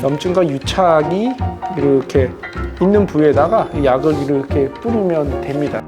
염증과 유착이 이렇게 있는 부위에다가 이 약을 이렇게 뿌리면 됩니다.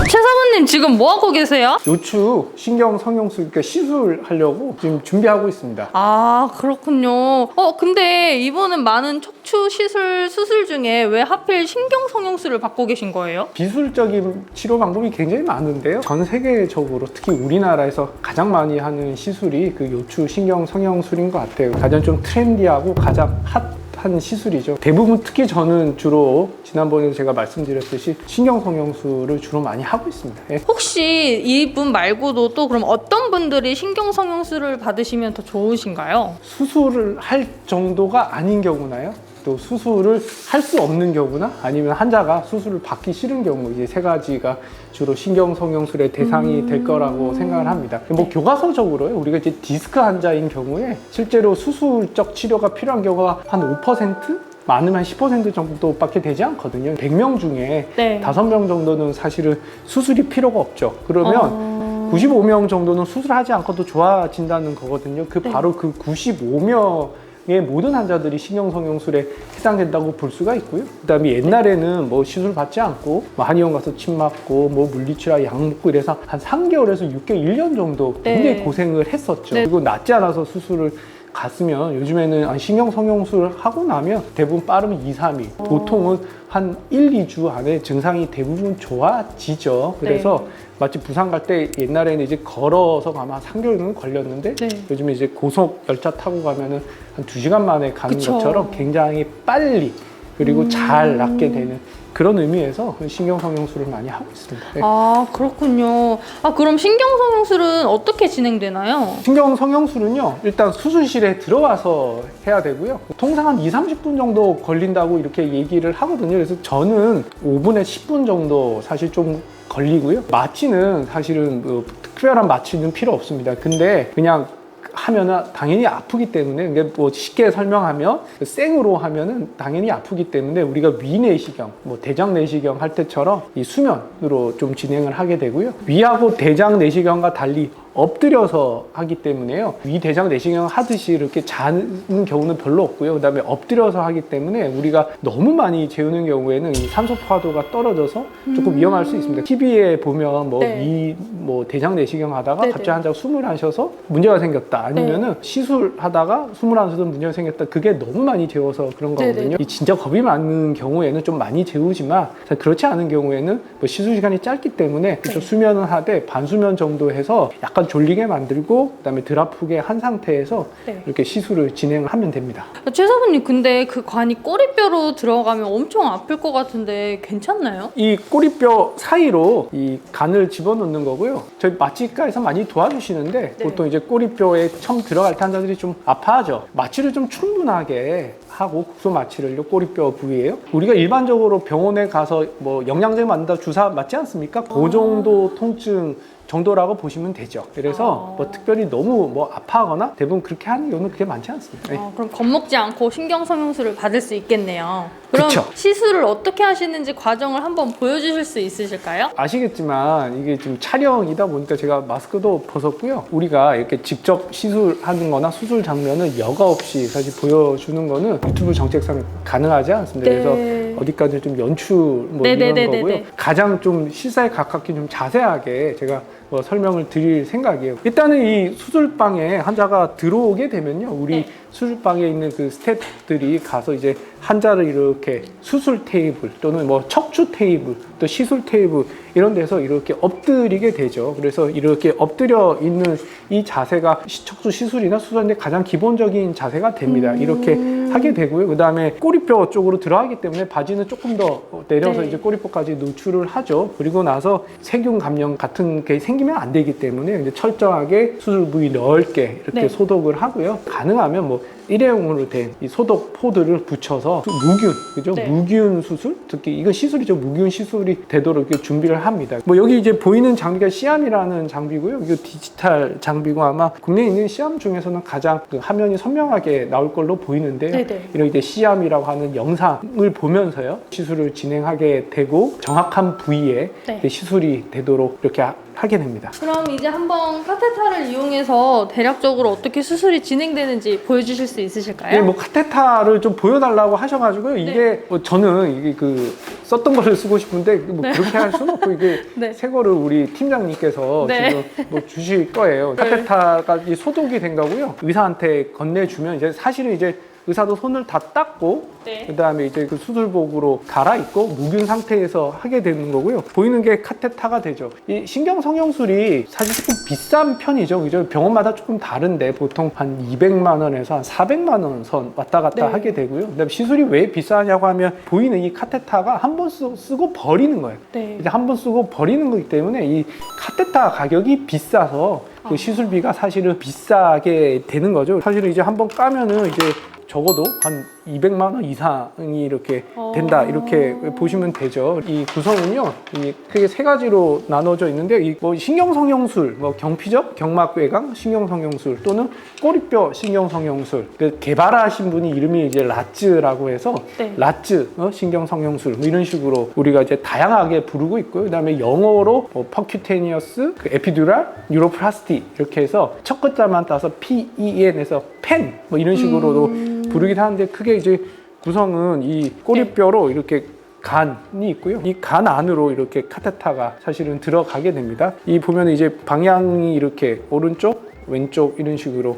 최 사모님 지금 뭐 하고 계세요? 요추 신경 성형수 그러니까 시술하려고 지금 준비하고 있습니다. 아, 그렇군요. 근데 이분은 많은 척추 수술 중에 왜 하필 신경 성형수를 받고 계신 거예요? 비술적인 치료 방법이 굉장히 많은데요. 전 세계적으로 특히 우리나라에서 가장 많이 하는 시술이 그 요추 신경 성형술인 것 같아요. 가장 좀 트렌디하고 가장 핫한 시술이죠. 대부분 특히 저는 주로 지난번에도 제가 말씀드렸듯이 신경 성형술을 주로 많이 하고 있습니다. 예. 혹시 이분 말고도 또 그럼 어떤 분들이 신경 성형수를 받으시면 더 좋으신가요? 수술을 할 정도가 아닌 경우나요? 또 수술을 할 수 없는 경우나 아니면 환자가 수술을 받기 싫은 경우 이제 세 가지가 주로 신경 성형술의 대상이 될 거라고 생각을 합니다. 뭐 교과서적으로요. 우리가 이제 디스크 환자인 경우에 실제로 수술적 치료가 필요한 경우가 한 5%? 많으면 10% 정도밖에 되지 않거든요. 100명 중에 네. 5명 정도는 사실은 수술이 필요가 없죠. 그러면 95명 정도는 수술하지 않고도 좋아진다는 거거든요. 바로 그 95명의 모든 환자들이 신경성형술에 해당된다고 볼 수가 있고요. 그 다음에 옛날에는 뭐 시술 받지 않고 뭐 한의원 가서 침 맞고 뭐 물리치료약 약 먹고 이래서 한 3개월에서 6개월, 1년 정도 굉장히 고생을 했었죠. 그리고 낫지 않아서 수술을 갔으면 요즘에는 신경 성형술을 하고 나면 대부분 빠르면 2, 3일 보통은 한 1, 2주 안에 증상이 대부분 좋아지죠. 그래서 마치 부산 갈 때 옛날에는 이제 걸어서 가면 한 3개월은 걸렸는데 요즘에 이제 고속 열차 타고 가면은 한 2시간 만에 가는 것처럼 굉장히 빨리 그리고 잘 낫게 되는 그런 의미에서 신경 성형술을 많이 하고 있습니다. 네. 아, 그렇군요. 그럼 신경 성형술은 어떻게 진행되나요? 신경 성형술은요, 일단 수술실에 들어와서 해야 되고요. 통상 한 2, 30분 정도 걸린다고 이렇게 얘기를 하거든요. 그래서 저는 5분에 10분 정도 사실 좀 걸리고요. 마취는 사실은 특별한 마취는 필요 없습니다. 근데 그냥 하면은 당연히 아프기 때문에 뭐 쉽게 설명하면 생으로 하면은 당연히 아프기 때문에 우리가 위내시경, 뭐 대장 내시경 할 때처럼 이 수면으로 좀 진행을 하게 되고요. 위하고 대장 내시경과 달리 엎드려서 하기 때문에요. 위 대장 내시경 하듯이 이렇게 자는 경우는 별로 없고요. 그다음에 엎드려서 하기 때문에 우리가 너무 많이 재우는 경우에는 이 산소 포화도가 떨어져서 조금 위험할 수 있습니다. TV에 보면 뭐 대장 내시경 하다가 갑자기 환자가 숨을 안 쉬어서 문제가 생겼다. 아니면은 시술하다가 숨을 안 쉬어서 문제가 생겼다. 그게 너무 많이 재워서 그런 거거든요. 이 진짜 겁이 많은 경우에는 좀 많이 재우지만 그렇지 않은 경우에는 뭐 시술 시간이 짧기 때문에 수면은 하되 반수면 정도 해서 약간 졸리게 만들고 그다음에 덜 아프게 한 상태에서 이렇게 시술을 진행을 하면 됩니다. 최 사모님, 근데 그 관이 꼬리뼈로 들어가면 엄청 아플 것 같은데 괜찮나요? 이 꼬리뼈 사이로 이 간을 집어넣는 거고요. 저희 마취과에서 많이 도와주시는데 보통 이제 꼬리뼈에 처음 들어갈 때 환자들이 좀 아파하죠. 마취를 좀 충분하게 하고 국소 마취를요, 꼬리뼈 부위에요. 우리가 일반적으로 병원에 가서 뭐 영양제 맞는다 주사 맞지 않습니까? 그 정도 통증 정도라고 보시면 되죠. 그래서 뭐 특별히 너무 뭐 아파하거나 대부분 그렇게 하는 경우는 그렇게 많지 않습니다. 그럼 겁먹지 않고 신경 성형술을 받을 수 있겠네요. 그럼 그쵸. 시술을 어떻게 하시는지 과정을 한번 보여주실 수 있으실까요? 아시겠지만 이게 지금 촬영이다 보니까 제가 마스크도 벗었고요. 우리가 이렇게 직접 시술하는 거나 수술 장면을 여과 없이 사실 보여주는 거는 유튜브 정책상 가능하지 않습니다. 그래서 어디까지 좀 연출 뭐 이런 거고요. 가장 좀 실사에 가깝게 좀 자세하게 제가 설명을 드릴 생각이에요. 일단은 이 수술방에 환자가 들어오게 되면요. 우리 수술방에 있는 그 스태프들이 가서 이제 환자를 이렇게 수술 테이블 또는 뭐 척추 테이블 또 시술 테이블 이런 데서 이렇게 엎드리게 되죠. 그래서 이렇게 엎드려 있는 이 자세가 척추 시술이나 수술인데 가장 기본적인 자세가 됩니다. 이렇게 하게 되고요. 그 다음에 꼬리뼈 쪽으로 들어가기 때문에 바지는 조금 더 내려서 이제 꼬리뼈까지 노출을 하죠. 그리고 나서 세균 감염 같은 게 생기면 안 되기 때문에 이제 철저하게 수술 부위 넓게 이렇게 소독을 하고요. 가능하면 뭐 일회용으로 된 이 소독 포드를 붙여서 무균, 그죠? 네. 무균 수술, 특히 이건 시술이죠. 무균 시술이 되도록 이렇게 준비를 합니다. 뭐 여기 이제 보이는 장비가 시암이라는 장비고요. 이거 디지털 장비고 아마 국내에 있는 시암 중에서는 가장 그 화면이 선명하게 나올 걸로 보이는데요. 네네. 이런 이제 시암이라고 하는 영상을 보면서요 시술을 진행하게 되고 정확한 부위에 네. 이제 시술이 되도록 이렇게 하게 됩니다. 그럼 이제 한번 카테타를 이용해서 대략적으로 어떻게 수술이 진행되는지 보여주실 수 있으실까요? 네, 뭐 카테타를 좀 보여달라고 하셔가지고요. 이게 뭐 저는 이게 그 썼던 거를 쓰고 싶은데 뭐 그렇게 할 수는 없고 이게 네. 새 거를 우리 팀장님께서 네. 지금 뭐 주실 거예요. 네. 카테타가 이 소독이 된 거고요. 의사한테 건네주면 이제 사실은 이제 의사도 손을 다 닦고 네. 그다음에 이제 그 수술복으로 갈아입고 무균 상태에서 하게 되는 거고요. 보이는 게 카테타가 되죠. 이 신경 성형술이 사실 조금 비싼 편이죠. 그죠? 병원마다 조금 다른데 보통 한 200만 원에서 한 400만 원 선 왔다 갔다 네. 하게 되고요. 그다음에 시술이 왜 비싸냐고 하면 보이는 이 카테타가 한 번 쓰고 버리는 거예요. 네. 이제 한 번 쓰고 버리는 거기 때문에 이 카테타 가격이 비싸서 그 시술비가 사실은 비싸게 되는 거죠. 사실은 이제 한 번 까면은 이제 적어도 한 200만 원 이상이 이렇게 된다 이렇게 보시면 되죠. 이 구성은요 이 크게 세 가지로 나눠져 있는데 이 뭐 신경성형술, 뭐 경피적 경막외강 신경성형술 또는 꼬리뼈 신경성형술 그 개발하신 분이 이름이 이제 라츠라고 해서 네. 라츠 신경성형술 뭐 이런 식으로 우리가 이제 다양하게 부르고 있고요. 그다음에 영어로 뭐 퍼큐테니어스, 그 에피듀랄, 뉴로플라스티 이렇게 해서 첫 글자만 따서 PEN에서 펜 뭐 이런 식으로도 부르긴 하는데 크게 이제 구성은 이 꼬리뼈로 이렇게 간이 있고요. 이 간 안으로 이렇게 카테타가 사실은 들어가게 됩니다. 이 보면 이제 방향이 이렇게 오른쪽, 왼쪽 이런 식으로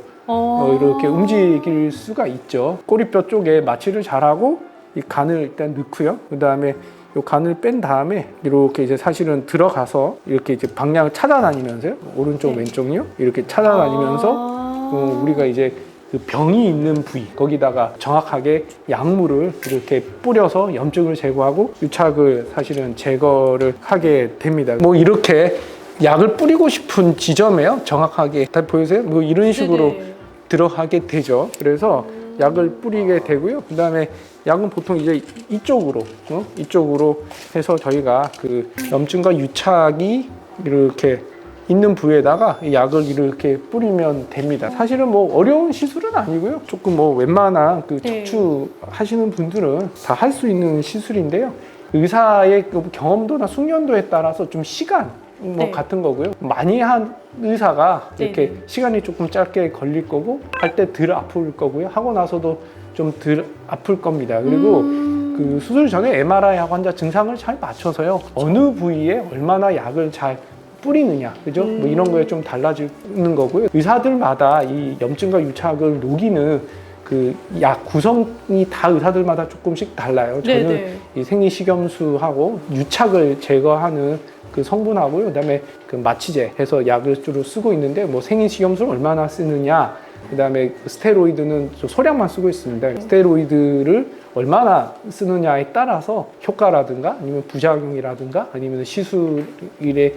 이렇게 움직일 수가 있죠. 꼬리뼈 쪽에 마취를 잘하고 이 간을 일단 넣고요. 그 다음에 이 간을 뺀 다음에 이렇게 이제 사실은 들어가서 이렇게 이제 방향을 찾아다니면서요. 오른쪽, 네. 왼쪽이요. 이렇게 찾아다니면서 우리가 이제 그 병이 있는 부위 거기다가 정확하게 약물을 이렇게 뿌려서 염증을 제거하고 유착을 사실은 제거를 하게 됩니다. 뭐 이렇게 약을 뿌리고 싶은 지점에요 정확하게 다 보이세요? 뭐 이런 식으로 네네. 들어가게 되죠. 그래서 약을 뿌리게 되고요. 그 다음에 약은 보통 이제 이쪽으로 해서 저희가 그 염증과 유착이 이렇게 있는 부위에다가 이 약을 이렇게 뿌리면 됩니다. 사실은 뭐 어려운 시술은 아니고요. 조금 뭐 웬만한 그 네. 척추 하시는 분들은 다 할 수 있는 시술인데요. 의사의 그 경험도나 숙련도에 따라서 좀 시간 뭐 네. 같은 거고요. 많이 한 의사가 이렇게 네네. 시간이 조금 짧게 걸릴 거고 할 때 덜 아플 거고요. 하고 나서도 좀 덜 아플 겁니다. 그리고 그 수술 전에 MRI 환자 증상을 잘 맞춰서요. 어느 부위에 얼마나 약을 잘 뿌리느냐, 그죠? 뭐 이런 거에 좀 달라지는 거고요. 의사들마다 이 염증과 유착을 녹이는 그 약 구성이 다 의사들마다 조금씩 달라요. 저는 네네. 이 생리식염수하고 유착을 제거하는 그 성분하고요. 그다음에 그 마취제 해서 약을 주로 쓰고 있는데 뭐 생리식염수를 얼마나 쓰느냐, 그다음에 스테로이드는 좀 소량만 쓰고 있습니다. 스테로이드를 얼마나 쓰느냐에 따라서 효과라든가 아니면 부작용이라든가 아니면 시술의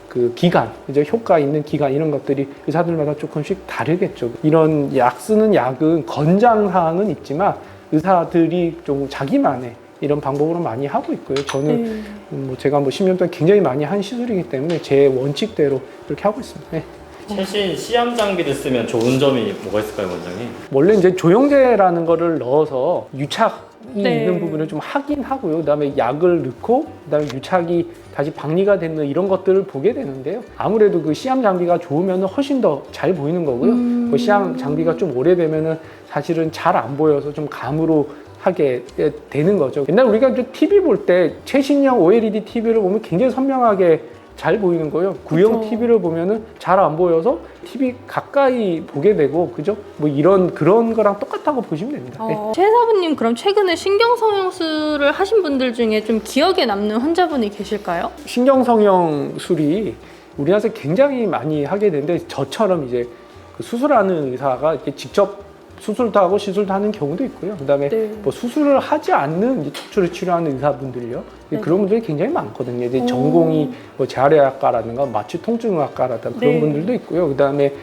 그 기간, 이제 효과 있는 기간 이런 것들이 의사들마다 조금씩 다르겠죠. 이런 약 쓰는 약은 권장 사항은 있지만 의사들이 좀 자기만의 이런 방법으로 많이 하고 있고요. 저는 뭐 제가 뭐 10년 동안 굉장히 많이 한 시술이기 때문에 제 원칙대로 이렇게 하고 있습니다. 네. 최신 시암 장비를 쓰면 좋은 점이 뭐가 있을까요, 원장님? 원래 이제 조영제라는 거를 넣어서 유착이 네. 있는 부분을 좀 하긴 하고요. 그다음에 약을 넣고 그다음에 유착이 다시 박리가 되는 이런 것들을 보게 되는데요. 아무래도 그 시암 장비가 좋으면 훨씬 더 잘 보이는 거고요. 그 시암 장비가 좀 오래되면은 사실은 잘 안 보여서 좀 감으로 하게 되는 거죠. 옛날 우리가 TV 볼 때 최신형 OLED TV를 보면 굉장히 선명하게 잘 보이는 거예요. 구형 그쵸. TV를 보면은 잘 안 보여서 TV 가까이 보게 되고, 그죠? 뭐 그런 거랑 똑같다고 보시면 됩니다. 네. 최 사부님 그럼 최근에 신경성형술을 하신 분들 중에 좀 기억에 남는 환자분이 계실까요? 신경성형술이 우리나라에서 굉장히 많이 하게 되는데 저처럼 이제 그 수술하는 의사가 이렇게 직접 수술도 하고 시술도 하는 경우도 있고요. 그다음에 네. 뭐 수술을 하지 않는 이제 척추를 치료하는 의사분들이요. 네. 그런 분들이 굉장히 많거든요. 이제 전공이 뭐 재활의학과라든가 마취통증의학과라든가 그런 네. 분들도 있고요. 그다음에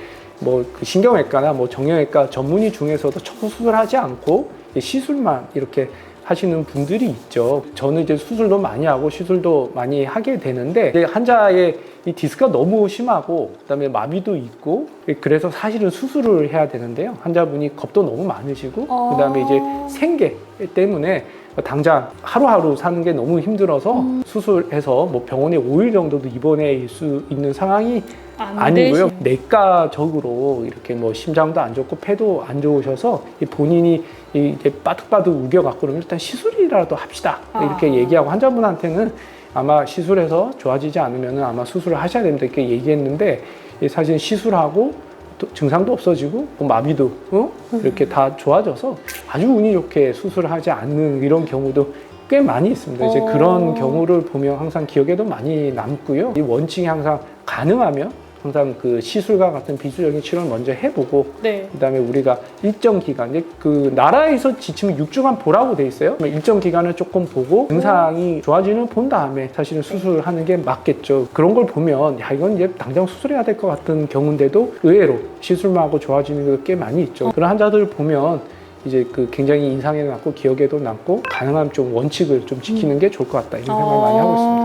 뭐 그 신경외과나 뭐 정형외과 전문의 중에서도 초보 수술하지 않고 시술만 이렇게 하시는 분들이 있죠. 저는 이제 수술도 많이 하고 시술도 많이 하게 되는데 이제 환자의 이 디스크가 너무 심하고 그다음에 마비도 있고 그래서 사실은 수술을 해야 되는데요. 환자분이 겁도 너무 많으시고 그다음에 이제 생계 때문에 당장 하루하루 사는 게 너무 힘들어서 수술해서 뭐 병원에 5일 정도도 입원해 수 있는 상황이 아니고요. 내과적으로 이렇게 뭐 심장도 안 좋고 폐도 안 좋으셔서 본인이 이제 빠득빠득 우겨갖고 그러면 일단 시술이라도 합시다 이렇게 얘기하고 환자분한테는 아마 시술해서 좋아지지 않으면 아마 수술을 하셔야 됩니다 이렇게 얘기했는데 사실 시술하고 증상도 없어지고 마비도 이렇게 다 좋아져서 아주 운이 좋게 수술하지 않는 이런 경우도 꽤 많이 있습니다. 이제 그런 경우를 보면 항상 기억에도 많이 남고요. 이 원칙이 항상 가능하면 항상 그 시술과 같은 비수적인 치료를 먼저 해보고 네. 그다음에 우리가 일정 기간 이제 그 나라에서 지침은 6주간 보라고 돼 있어요. 일정 기간을 조금 보고 증상이 좋아지는 본 다음에 사실은 수술하는 게 맞겠죠. 그런 걸 보면 야 이건 이제 당장 수술해야 될 것 같은 경우인데도 의외로 시술만 하고 좋아지는 게 꽤 많이 있죠. 그런 환자들 보면 이제 그 굉장히 인상에 남고 기억에도 남고 가능하면 좀 원칙을 좀 지키는 게 좋을 것 같다 이런 생각을 많이 하고 있습니다.